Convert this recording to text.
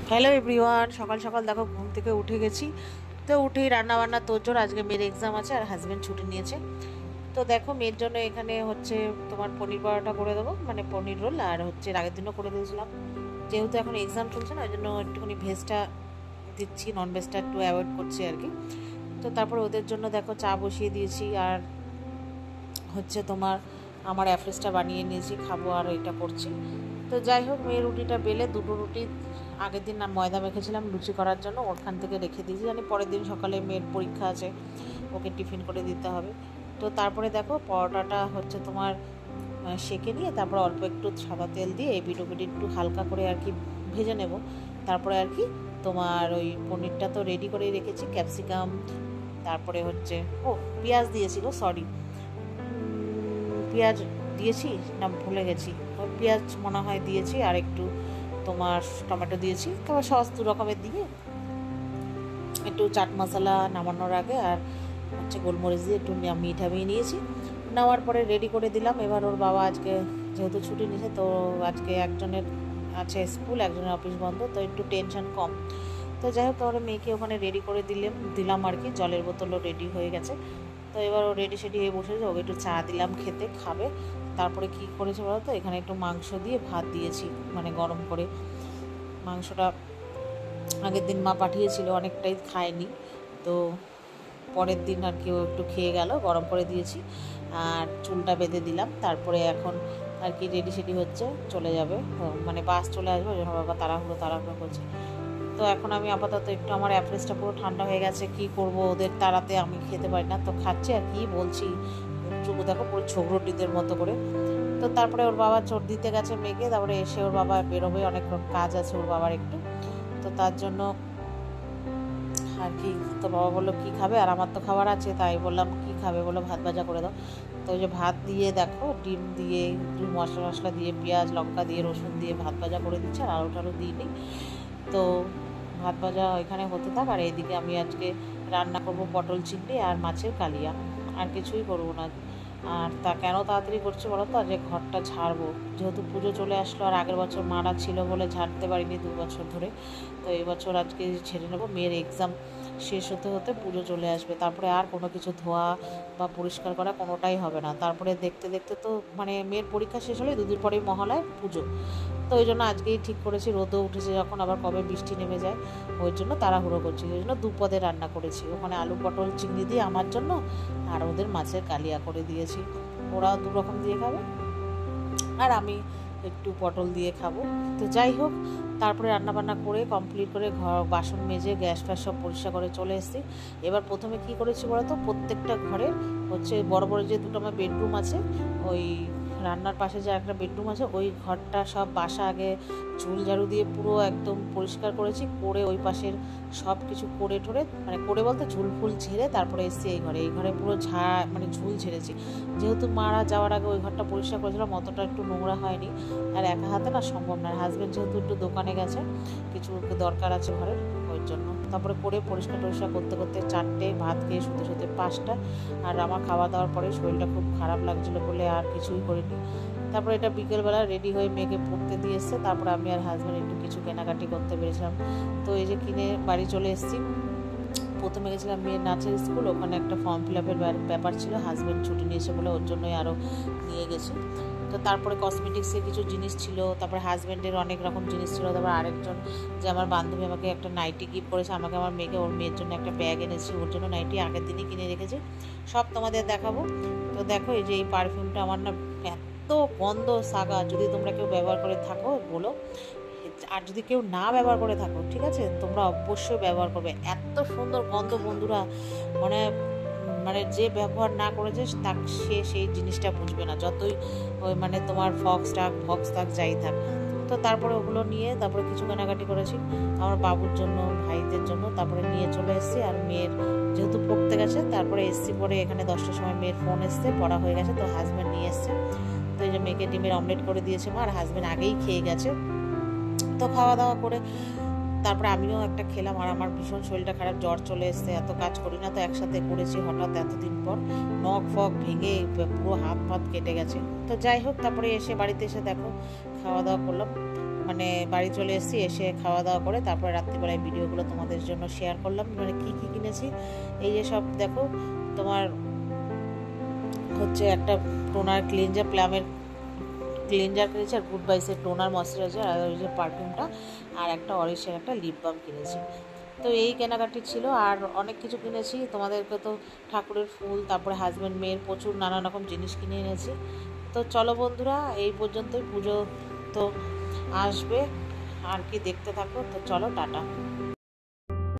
Hello everyone, সকাল সকাল দেখো ঘুম থেকে উঠে গেছি। তো উঠেই রান্না বান্না তোরজোর। আজকে মেয়ের এক্সাম আছে আর হাজব্যান্ড ছুটি নিয়েছে। তো দেখো মেয়ের জন্য এখানে হচ্ছে তোমার পনির পরোটা করে দেবো, মানে পনির রোল। আর হচ্ছে আগের দিনও করে দিয়েছিলাম, যেহেতু এখন এক্সাম চলছে না, ওই জন্য একটুখানি ভেজটা দিচ্ছি, নন ভেজটা একটু অ্যাভয়েড করছি আর কি। তো তারপর ওদের জন্য দেখো চা বসিয়ে দিয়েছি, আর হচ্ছে তোমার আমার অ্যাফ্রেসটা বানিয়ে নিয়েছি, খাবো আর এটা করছি। তো যাই হোক, মেয়ের রুটিটা বেলে দুটো রুটি আগের দিন ময়দা মেখেছিলাম লুচি করার জন্য, ওখান থেকে রেখে দিয়েছি, জানি পরের দিন সকালে মেয়ের পরীক্ষা আছে, ওকে টিফিন করে দিতে হবে। তো তারপরে দেখো পরোটাটা হচ্ছে তোমার সেঁকে নিয়ে তারপর অল্প একটু সাদা তেল দিয়ে এপিট ওপিট একটু হালকা করে আর কি ভেজে নেব। তারপরে আর কি তোমার ওই পনিরটা তো রেডি করেই রেখেছি, ক্যাপসিকাম, তারপরে হচ্ছে পেঁয়াজ দিয়েছি গো, সরি, পেঁয়াজ দিয়েছি না ভুলে গেছি, পেঁয়াজ মনে হয় দিয়েছি, আর একটু তোমার টমেটো দিয়েছি, তারপর সস দু রকমের দিয়ে একটু চাট মশলা নামানোর আগে আর হচ্ছে গোলমরিচ দিয়ে একটু মিঠামিয়ে নিয়েছি। নেওয়ার পরে রেডি করে দিলাম। এবার ওর বাবা আজকে যেহেতু ছুটি নিয়েছে, তো আজকে একজনের আছে স্কুল, একজনের অফিস বন্ধ, তো একটু টেনশন কম। তো যাই হোক, তাহলে মেয়েকে ওখানে রেডি করে দিলাম আর কি, জলের বোতলও রেডি হয়ে গেছে। তো এবার ও রেডি সেডি হয়ে বসেছে, ওকে একটু চা দিলাম, খেতে খাবে। তারপরে কি করেছে বলো তো, এখানে একটু মাংস দিয়ে ভাত দিয়েছি, মানে গরম করে। মাংসটা আগের দিন মা পাঠিয়েছিল, অনেকটাই খায়নি, তো পরের দিন আর কি ও একটু খেয়ে গেল, গরম করে দিয়েছি আর চুলটা বেঁধে দিলাম। তারপরে এখন আর কি রেডি সেডি হচ্ছে, চলে যাবে, মানে বাস চলে আসবে, ওই জন্য বাবা তাড়াহুড়ো করছে। তো এখন আমি আপাতত একটু, আমার অ্যাফ্রেসটা পুরো ঠান্ডা হয়ে গেছে, কি করব, ওদের তাড়াতে আমি খেতে পারি না, তো খাচ্ছি আর কি বলছি, চুকু দেখো পুরো ছোকরটিদের মতো করে। তো তারপরে ওর বাবা চোট দিতে গেছে মেয়েকে, তারপরে এসে ওর বাবা বেরোবে, অনেক কাজ আছে ওর বাবার একটু, তো তার জন্য আর কি। তো বাবা বললো কী খাবে, আর আমার তো খাবার আছে, তাই বললাম কী খাবে, বললো ভাত ভাজা করে দাও। তো ওই যে ভাত দিয়ে দেখো ডিম দিয়ে একটু মশলা দিয়ে পেঁয়াজ লঙ্কা দিয়ে রসুন দিয়ে ভাত ভাজা করে দিচ্ছে, আর আলু টালু দিইনি। তো ভাত ভাজা এখানে হতে থাক, আর এইদিকে আমি আজকে রান্না করব পটল চিংড়ি আর মাছের কালিয়া, আর কিছুই করবো না। আর তা কেন তাড়াতাড়ি করছি বলো তো, যে ঘরটা ঝাড়বো, যেহেতু পুজো চলে আসলো, আর আগের বছর মারা ছিল বলে ঝাড়তে পারিনি 2 বছর ধরে। তো এই বছর আজকে ছেড়ে নেবো, মেয়ের এক্সাম শেষ হতে হতে পুজো চলে আসবে, তারপরে আর কোনো কিছু ধোয়া বা পরিষ্কার করা কোনোটাই হবে না। তারপরে দেখতে দেখতে তো মানে মেয়ের পরীক্ষা শেষ হলে 2 দিন পরেই মহালয় পুজো। তো ওই জন্য আজকেই ঠিক করেছি, রোদও উঠেছে যখন, আবার কবে বৃষ্টি নেমে যায়, ওই জন্য তাড়াহুড়ো করছি। ওই জন্য 2 পদে রান্না করেছি, ওখানে আলু পটল চিংড়ি দিয়ে আমার জন্য, আর ওদের মাছের কালিয়া করে দিয়েছি, ওরাও 2 রকম দিয়ে খাবে আর আমি একটু পটল দিয়ে খাবো। তো যাই হোক, তারপরে রান্নাবান্না করে কমপ্লিট করে ঘর বাসন মেজে গ্যাস ফ্যাস সব পরিষ্কার করে চলে এসেছি। এবার প্রথমে কি করেছি বলো তো, প্রত্যেকটা ঘরে হচ্ছে বড় বড় যে 2টো আমার বেডরুম আছে, ওই রান্নার পাশে যে একটা বেডরুম আছে, ওই ঘরটা সব বাসা আগে ঝুল ঝাড়ু দিয়ে পুরো একদম পরিষ্কার করেছি, করে ওই পাশের সব কিছু করে ঠোরে, মানে করে বলতে ঝুল ফুল ঝেড়ে তারপরে এসেছি এই ঘরে পুরো মানে ঝুল ঝেড়েছি, যেহেতু মারা যাওয়ার আগে ওই ঘরটা পরিষ্কার করেছিলাম, অতটা একটু নোংরা হয়নি, আর একা হাতে না সম্ভব না। হাজব্যান্ড যেহেতু একটু দোকানে গেছে, কিছু দরকার আছে ঘরের, ওই জন্য তারপরে করে পরিষ্কার করতে করতে 4টে, ভাত খেয়ে শুতে 5টা, আর আমার খাওয়া দাওয়ার পরে শরীরটা খুব খারাপ লাগছিলো বলে আর কিছুই করিনি। তারপরে এটা বিকেলবেলা রেডি হয়ে মেয়েকে পড়তে দিয়ে এসছে, তারপরে আমি আর হাজব্যান্ড একটু কিছু কেনাকাটি করতে পেরেছিলাম। তো এই যে কিনে বাড়ি চলে এসেছি। প্রথমে গেছিলাম মেয়ের নাচের স্কুল, ওখানে একটা ফর্ম ফিল আপের ব্যাপার ছিল, হাজব্যান্ড ছুটি নিয়েছে বলে ওর জন্যই আরও নিয়ে গেছি। তো তারপরে কসমেটিক্সের কিছু জিনিস ছিল, তারপরে হাজব্যান্ডের অনেক রকম জিনিস ছিল, তারপর আরেকজন যে আমার বান্ধবী আমাকে একটা নাইটি গিফট করেছে, আমাকে আমার মেয়েকে, ওর মেয়ের জন্য একটা ব্যাগ এনেছি, ওর জন্য নাইটি আগের দিনই কিনে রেখেছি, সব তোমাদের দেখাবো। তো দেখো এই যে এই পারফিউমটা আমার না এত গন্ধ সাগা, যদি তোমরা কেউ ব্যবহার করে থাকো বলো, আর যদি কেউ না ব্যবহার করে থাকো ঠিক আছে, তোমরা অবশ্যই ব্যবহার করবে, এত সুন্দর গন্ধ বন্ধুরা, মানে মানে যে ব্যবহার না করেছে সে সেই জিনিসটা বুঝবে না, যতই ওই মানে তোমার ফক্স থাক যাই থাক। তো তারপরে ওগুলো নিয়ে তারপরে কিছু কেনাকাটি করেছি আমার বাবুর জন্য, ভাইদের জন্য, তারপরে নিয়ে চলে এসেছি। আর মেয়ের যেহেতু পড়তে গেছে, তারপরে এসছি পরে এখানে 10টার সময় মেয়ের ফোন এসছে, পড়া হয়ে গেছে, তো হাজব্যান্ড নিয়ে এসছে। তো এই যে মেয়েকে ডিমের অমলেট করে দিয়েছে মা, আর হাজব্যান্ড আগেই খেয়ে গেছে। তো খাওয়া দাওয়া করে তারপরে আমিও একটা খেলাম, আর আমার ভীষণ শরীরটা খারাপ, জ্বর চলে এসছে, এত কাজ করি না তো, একসাথে করেছি হঠাৎ এতদিন পর, নখ ফক ভেঙে পুরো হাত কেটে গেছে। তো যাই হোক, তারপরে এসে বাড়িতে এসে দেখো খাওয়া দাওয়া করলাম, মানে বাড়ি চলে এসেছি, এসে খাওয়া দাওয়া করে তারপরে রাত্রিবেলায় ভিডিওগুলো তোমাদের জন্য শেয়ার করলাম। মানে কী কী কিনেছি এই যে সব দেখো, তোমার হচ্ছে একটা টোনার ক্লিনজার, প্লামের ক্লিনজার কিনেছি, আর গুড ভাইসের টোনার ময়শ্চারাইজার, আর ওই যে পারফিউমটা, আর একটা অরিসের একটা লিপ বাম কিনেছি। তো এই কেনাকাটি ছিল, আর অনেক কিছু কিনেছি তোমাদেরকে তো ঠাকুরের ফুল, তারপরে হাজব্যান্ড মেয়ের প্রচুর নানা রকম জিনিস কিনে এনেছি। তো চলো বন্ধুরা, এই পর্যন্তই, পুজো তো আসবে আর কি, দেখতে থাকো। তো চলো, টাটা।